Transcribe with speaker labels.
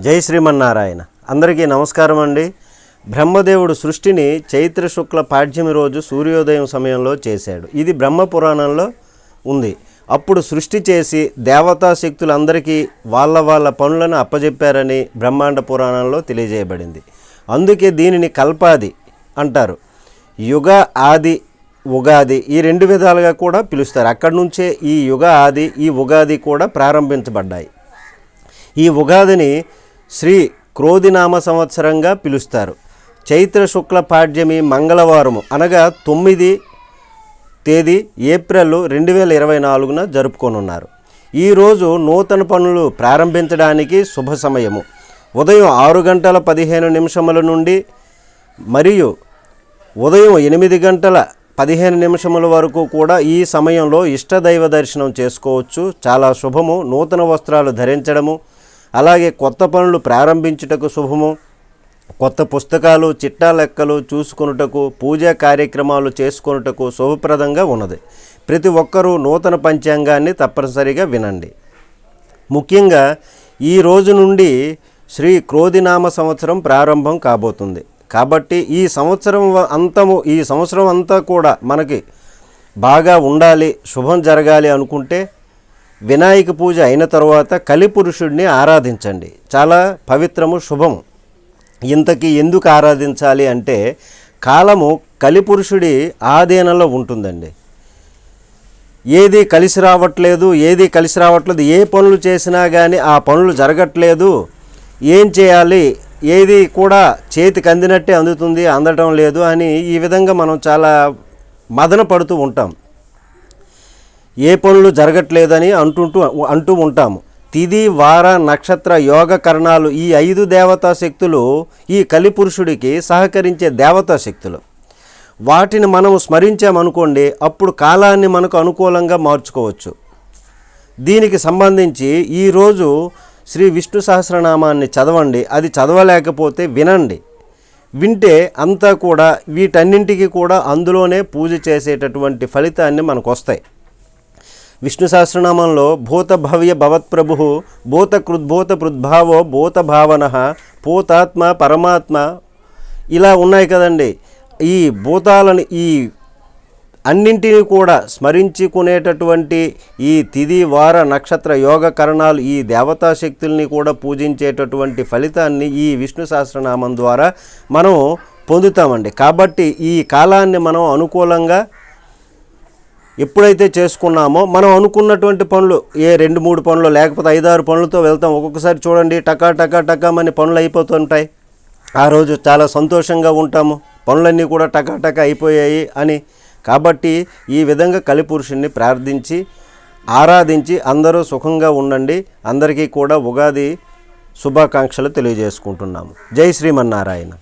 Speaker 1: జై శ్రీమన్నారాయణ. అందరికీ నమస్కారం అండి. బ్రహ్మదేవుడు సృష్టిని చైత్ర శుక్ల పాడ్యమి రోజు సూర్యోదయం సమయంలో చేశాడు. ఇది బ్రహ్మపురాణంలో ఉంది. అప్పుడు సృష్టి చేసి దేవతా శక్తులందరికీ వాళ్ళ పనులను అప్పజెప్పారని బ్రహ్మాండ పురాణంలో తెలియజేయబడింది. అందుకే దీనిని కల్పాది అంటారు. యుగ ఆది ఉగాది ఈ రెండు విధాలుగా కూడా పిలుస్తారు. అక్కడి నుంచే ఈ యుగ ఆది ఈ ఉగాది కూడా ప్రారంభించబడ్డాయి. ఈ ఉగాదిని శ్రీ క్రోధినామ సంవత్సరంగా పిలుస్తారు. చైత్ర శుక్ల పాడ్యమి మంగళవారము అనగా 9 తేదీ ఏప్రిల్ 2024 జరుపుకొనున్నారు. ఈరోజు నూతన పనులు ప్రారంభించడానికి శుభ సమయము. ఉదయం 6:15 నుండి మరియు ఉదయం 8:15 వరకు కూడా ఈ సమయంలో ఇష్టదైవ దర్శనం చేసుకోవచ్చు. చాలా శుభము. నూతన వస్త్రాలు ధరించడము, అలాగే కొత్త పనులు ప్రారంభించుటకు శుభము. కొత్త పుస్తకాలు చిట్టా లెక్కలు చూసుకొనుటకు, పూజా కార్యక్రమాలు చేసుకొనుటకు శుభప్రదంగా ఉన్నది. ప్రతి ఒక్కరూ నూతన పంచాంగాన్ని తప్పనిసరిగా వినండి. ముఖ్యంగా ఈ రోజు నుండి శ్రీ క్రోధినామ సంవత్సరం ప్రారంభం కాబోతుంది. కాబట్టి ఈ సంవత్సరం అంతా కూడా మనకి బాగా ఉండాలి, శుభం జరగాలి అనుకుంటే వినాయక పూజ అయిన తర్వాత కలిపురుషుడిని ఆరాధించండి. చాలా పవిత్రము, శుభము. ఇంతకీ ఎందుకు ఆరాధించాలి అంటే కాలము కలిపురుషుడి ఆధీనంలో ఉంటుందండి. ఏది కలిసి రావట్లేదు, ఏ పనులు చేసినా కానీ ఆ పనులు జరగట్లేదు, ఏం చేయాలి, ఏది కూడా చేతికి అందినట్టే అందుతుంది, అందటం లేదు అని ఈ విధంగా మనం చాలా మదన పడుతూ ఉంటాం. ఏ పనులు జరగట్లేదని అంటూ ఉంటాము. తిథి వార నక్షత్ర యోగ కరణాలు ఈ 5 దేవతా శక్తులు ఈ కలిపురుషుడికి సహకరించే దేవతా శక్తులు. వాటిని మనం స్మరించామనుకోండి, అప్పుడు కాలాన్ని మనకు అనుకూలంగా మార్చుకోవచ్చు. దీనికి సంబంధించి ఈరోజు శ్రీ విష్ణు సహస్రనామాన్ని చదవండి. అది చదవలేకపోతే వినండి. వింటే అంతా కూడా వీటన్నింటికి కూడా అందులోనే పూజ చేసేటటువంటి ఫలితాన్ని మనకు వస్తాయి. విష్ణు సహస్రనామంలో భూత భవ్య భవత్ప్రభు, భూత కృద్భూత పృద్భావో భూత భావన, భూతాత్మ పరమాత్మ ఇలా ఉన్నాయి కదండి. ఈ భూతాలని ఈ అన్నింటినీ కూడా స్మరించుకునేటటువంటి ఈ తిథి వార నక్షత్ర యోగ కరణాలు ఈ దేవతా శక్తుల్ని కూడా పూజించేటటువంటి ఫలితాన్ని ఈ విష్ణు సహస్రనామం ద్వారా మనం పొందుతామండి. కాబట్టి ఈ కాలాన్ని మనం అనుకూలంగా ఎప్పుడైతే చేసుకున్నామో మనం అనుకున్నటువంటి పనులు ఏ 2-3 పనులు లేకపోతే 5-6 పనులతో వెళ్తాం. ఒక్కొక్కసారి చూడండి టకామని పనులు అయిపోతుంటాయి. ఆ రోజు చాలా సంతోషంగా ఉంటాము, పనులన్నీ కూడా టకా అయిపోయాయి అని. కాబట్టి ఈ విధంగా కలిపురుషుణ్ణి ప్రార్థించి ఆరాధించి అందరూ సుఖంగా ఉండండి. అందరికీ కూడా ఉగాది శుభాకాంక్షలు తెలియజేసుకుంటున్నాము. జై శ్రీమన్నారాయణ.